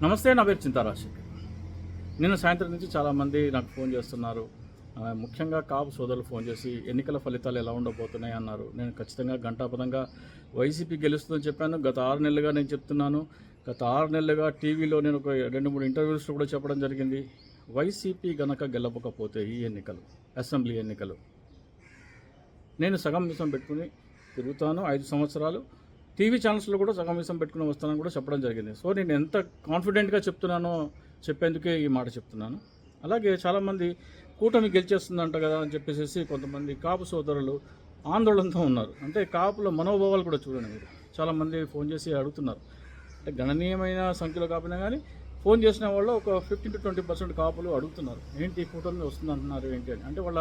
నమస్తే, నా పేరు చింతారాశేఖర్. నిన్న సాయంత్రం నుంచి చాలామంది నాకు ఫోన్ చేస్తున్నారు. ముఖ్యంగా కాపు సోదరులు ఫోన్ చేసి ఎన్నికల ఫలితాలు ఎలా ఉండబోతున్నాయి అన్నారు. నేను ఖచ్చితంగా ఘంటాపథంగా వైసీపీ గెలుస్తుందని చెప్పాను. గత 6 నెలలుగా నేను చెప్తున్నాను. గత 6 నెలలుగా టీవీలో నేను ఒక 2-3 ఇంటర్వ్యూస్లో కూడా చెప్పడం జరిగింది. వైసీపీ గనక గెలవకపోతే ఈ ఎన్నికలు, అసెంబ్లీ ఎన్నికలు, నేను సగం మిసం పెట్టుకుని తిరుగుతాను. 5 సంవత్సరాలు టీవీ ఛానల్స్లో కూడా సగం మిసం పెట్టుకుని వస్తానని కూడా చెప్పడం జరిగింది. సో నేను ఎంత కాన్ఫిడెంట్గా చెప్తున్నానో చెప్పేందుకే ఈ మాట చెప్తున్నాను. అలాగే చాలామంది కూటమి గెలిచేస్తుందంట కదా అని చెప్పేసి కొంతమంది కాపు సోదరులు ఆందోళనతో ఉన్నారు. అంటే కాపుల మనోభావాలు కూడా చూడండి మీరు. చాలామంది ఫోన్ చేసి అడుగుతున్నారు. అంటే గణనీయమైన సంఖ్యలో కాకపోయినా కానీ ఫోన్ చేసిన వాళ్ళు ఒక 15-20% కాపులు అడుగుతున్నారు, ఏంటి కూటమి వస్తుంది అంటున్నారు ఏంటి అని. అంటే వాళ్ళ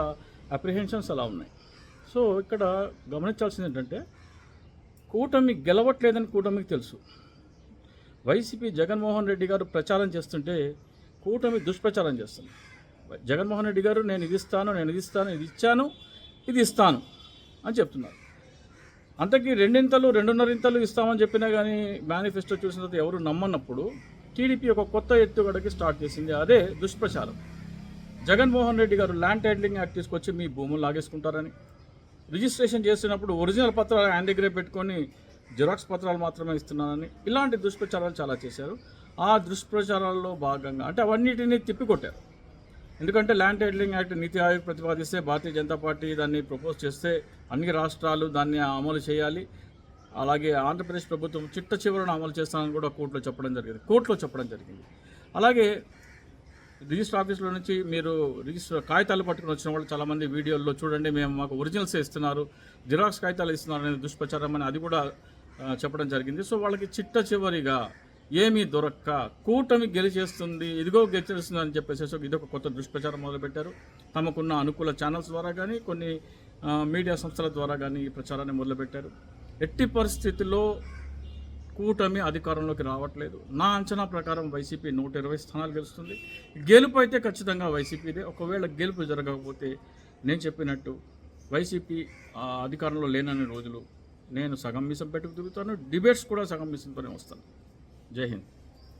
అప్రిహెన్షన్స్ అలా ఉన్నాయి. సో ఇక్కడ గమనించాల్సింది ఏంటంటే, కూటమి గెలవట్లేదని కూటమికి తెలుసు. వైసీపీ జగన్మోహన్ రెడ్డి గారు ప్రచారం చేస్తుంటే కూటమి దుష్ప్రచారం చేస్తుంది. జగన్మోహన్ రెడ్డి గారు నేను ఇది ఇస్తాను, ఇది ఇచ్చాను, ఇది ఇస్తాను అని చెప్తున్నారు. అంతకీ 2.5 ఇంతలు ఇస్తామని చెప్పినా కానీ మేనిఫెస్టో చూసిన తర్వాత ఎవరు నమ్మన్నప్పుడు టీడీపీ ఒక కొత్త ఎత్తుగడకి స్టార్ట్ చేసింది. అదే దుష్ప్రచారం. జగన్మోహన్ రెడ్డి గారు ల్యాండ్ టైటిలింగ్ యాక్ట్ తీసుకొచ్చి మీ భూములు లాగేసుకుంటారని, రిజిస్ట్రేషన్ చేసినప్పుడు ఒరిజినల్ పత్రాలు ఆయన దగ్గరే పెట్టుకొని జిరాక్స్ పత్రాలు మాత్రమే ఇస్తున్నానని, ఇలాంటి దుష్ప్రచారాలు చాలా చేశారు. ఆ దుష్ప్రచారాల్లో భాగంగా అంటే అవన్నిటినీ తిప్పికొట్టారు. ఎందుకంటే ల్యాండ్ టైటిలింగ్ యాక్ట్ నీతి ఆయోగ్ ప్రతిపాదిస్తే భారతీయ జనతా పార్టీ దాన్ని ప్రపోజ్ చేస్తే అన్ని రాష్ట్రాలు దాన్ని అమలు చేయాలి. అలాగే ఆంధ్రప్రదేశ్ ప్రభుత్వం చిట్ట చివరను అమలు చేస్తానని కూడా కోర్టులో చెప్పడం జరిగింది. అలాగే రిజిస్టర్ ఆఫీస్లో నుంచి మీరు రిజిస్టర్ కాగితాలు పట్టుకుని వచ్చిన వాళ్ళు చాలామంది వీడియోల్లో చూడండి, మేము మాకు ఒరిజినల్స్ ఇస్తున్నారు, జిరాక్స్ కాగితాలు ఇస్తున్నారు అనేది దుష్ప్రచారం అని అది కూడా చెప్పడం జరిగింది. సో వాళ్ళకి చిట్ట చివరిగా ఏమీ దొరక్క కూటమి గెలిచేస్తుంది, ఇదిగో గెలిచేస్తుంది అని చెప్పేసి ఇదొక కొత్త దుష్ప్రచారం మొదలుపెట్టారు. తమకున్న అనుకూల ఛానల్స్ ద్వారా కానీ కొన్ని మీడియా సంస్థల ద్వారా కానీ ఈ ప్రచారాన్ని మొదలుపెట్టారు. ఎట్టి పరిస్థితుల్లో కూటమి అధికారంలోకి రావట్లేదు. నా అంచనా ప్రకారం వైసీపీ 120 స్థానాలు గెలుస్తుంది. గెలుపు అయితే ఖచ్చితంగా వైసీపీదే. ఒకవేళ గెలుపు జరగకపోతే నేను చెప్పినట్టు వైసీపీ అధికారంలో లేనన్ని రోజులు నేను సగం మిసం పెట్టుకు తిరుగుతాను. డిబేట్స్ కూడా సగం మిసంతోనే వస్తాను. జై హింద్.